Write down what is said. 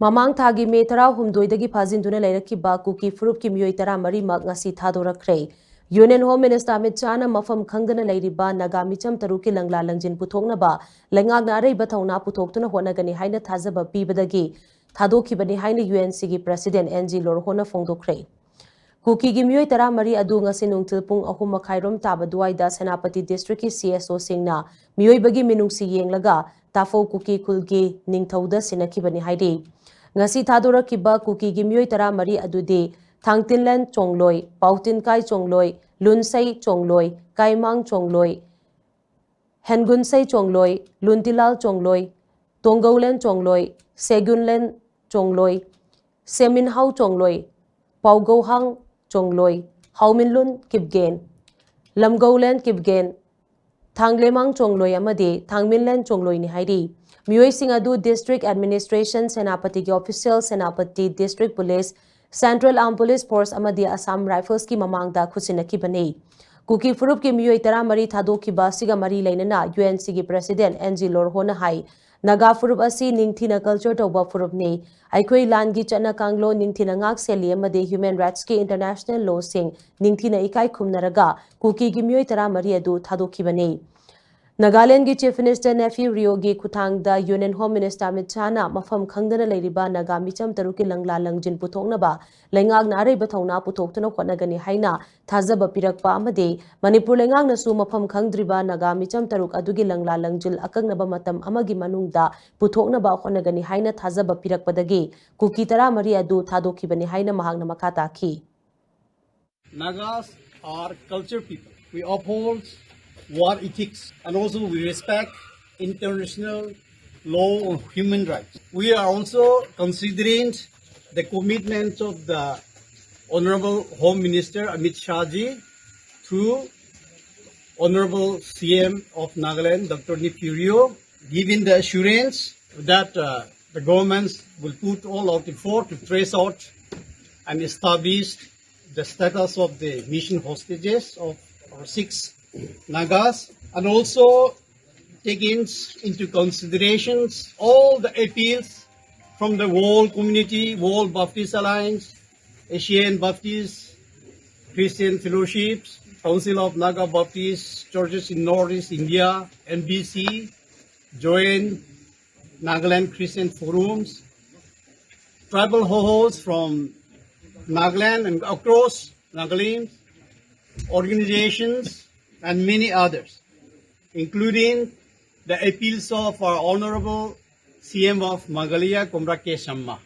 ꯃꯃꯥꯡ ꯊꯥꯒꯤ ꯃꯦ 16ꯗꯒꯤ ꯐꯥꯖꯤꯟꯗꯨꯅ ꯂꯩꯔꯛꯈꯤꯕ ꯀꯨꯀꯤ ꯐꯨꯔꯨꯞꯀꯤ ꯃꯤꯑꯣꯏ 14ꯃꯛ ꯉꯁꯤ ꯊꯥꯗꯣꯔꯛꯈ꯭ꯔꯦ꯫ ꯌꯨꯅꯤꯌꯟ ꯍꯣꯝ ꯃꯤꯅꯤꯁꯇꯔ ꯑꯃꯤꯠ ꯁꯥꯍꯅ ꯃꯐꯝ ꯈꯪꯗꯅ ꯂꯩꯔꯤꯕ ꯅꯥꯒꯥ ꯃꯤꯆꯝ 6ꯀꯤ ꯂꯪꯂꯥ ꯂꯪꯖꯤꯟ ꯄꯨꯊꯣꯛꯅꯕ ꯂꯩꯉꯥꯛꯅ ꯑꯔꯩꯕ ꯊꯧꯅꯥ ꯄꯨꯊꯣꯛꯇꯨꯅ ꯍꯣꯠꯅꯒꯅꯤ ꯍꯥꯏꯅ ꯊꯥꯖꯕ ꯄꯤꯕꯗꯒꯤ ꯊꯥꯗꯣꯛꯈꯤꯕꯅꯤ ꯍꯥꯏꯅ UNCꯒꯤ ꯄ꯭ꯔꯦꯁꯤꯗꯦꯟꯠ ꯑꯦꯟꯖꯤ ꯂꯣꯔꯍꯣꯅ ꯐꯣꯡꯗꯣꯛꯈ꯭ꯔꯦ꯫ ꯀꯨꯀꯤꯒꯤ ꯃꯤꯑꯣꯏ 13 ꯑꯗꯨ ꯉꯁꯤ ꯅꯨꯡꯊꯤꯜ ꯄꯨꯡ 3:30 ꯇꯥꯕ ꯗꯨꯋꯥꯏꯗ ꯁꯦꯅꯥꯄꯇꯤ ꯗꯤꯁꯇ꯭ꯔꯤꯛꯀꯤ CSOꯁꯤꯡꯅ ꯃꯤꯑꯣꯏꯕꯒꯤ ꯃꯤꯅꯨꯡꯁꯤ ꯌꯦꯡꯂꯒ ꯇꯥꯐꯧ ꯀꯨꯀꯤ ꯈꯨꯜꯒꯤ ꯅꯤꯡꯊꯧꯗ ꯁꯤꯟꯅꯈꯤꯕꯅꯤ ꯍꯥꯏꯔꯤ꯫ ngasi thadoraki kuki gi myoi 13 adudi Thangtinlen Chongloi, Pautinkai Chongloi, Lunsei Chongloi, Kaimang Chongloi, Hengunsei Chongloi, Luntilal Chongloi, Tonggolen Chongloi, Segunlen Chongloi, Seminhau Chongloi, Paugohang Chongloi, Hauminlun Kipgen, Lamgolen Kipgen, Thanglemang Chongloi amadi Thangminlen Chongloi ni hairi. Miyoi sing adu District Administration Senapati ki Official Senapati District Police Central Armed Police Force amadi Assam Rifles ki mamangda khusinaki bani. Kuki furup ki miyoi 13 thadokhiba siga mari leinana UNC ki President NG Lorhona hai Naga furup asi ningthina culture tawba furup ni aikhoi lan gi chana kanglo ningthina ngak seli amadi human rights ki international law sing ningthina ikai khumnaraga kuki gi miyoi 13 adu thadokhibani. Nagaland ki Chief Minister Nephew Rio gi Kuthangda Union Home Minister Amit Chana mafam khangdana leiriba Naga micham taruki langla langjin puthoknaba lengak na areba thawna puthoktuna hotnagani haina thajaba pirakpa amadi Manipur lengak nasu mafam khangdriba Naga micham taruk adugi langla langjil akangnaba matam amagi manungda puthoknaba hotnagani haina thajaba pirakpadagi kuki 13 adu thadokhibani haina mahakna makha takhi. Nagas are culture people. We uphold war ethics and also we respect international law on human rights. We are also considering the commitments of the Honorable Home Minister Amit Shah ji through Honorable CM of Nagaland Dr. Nephew Rio, giving the assurance that the government will put all out effort to trace out and establish the status of the mission hostages of our 6 Nagas, and also taking into considerations all the appeals from the world community, World Baptist Alliance, Asian Baptist Christian Fellowships, Council of Naga Baptist Churches in Northeast India, NBC, Joint Nagaland Christian Forums, tribal hosts from Nagaland and across Nagaland, organizations, and many others, including the appeals of our Honorable CM of Magalia, Kumrake Shamma.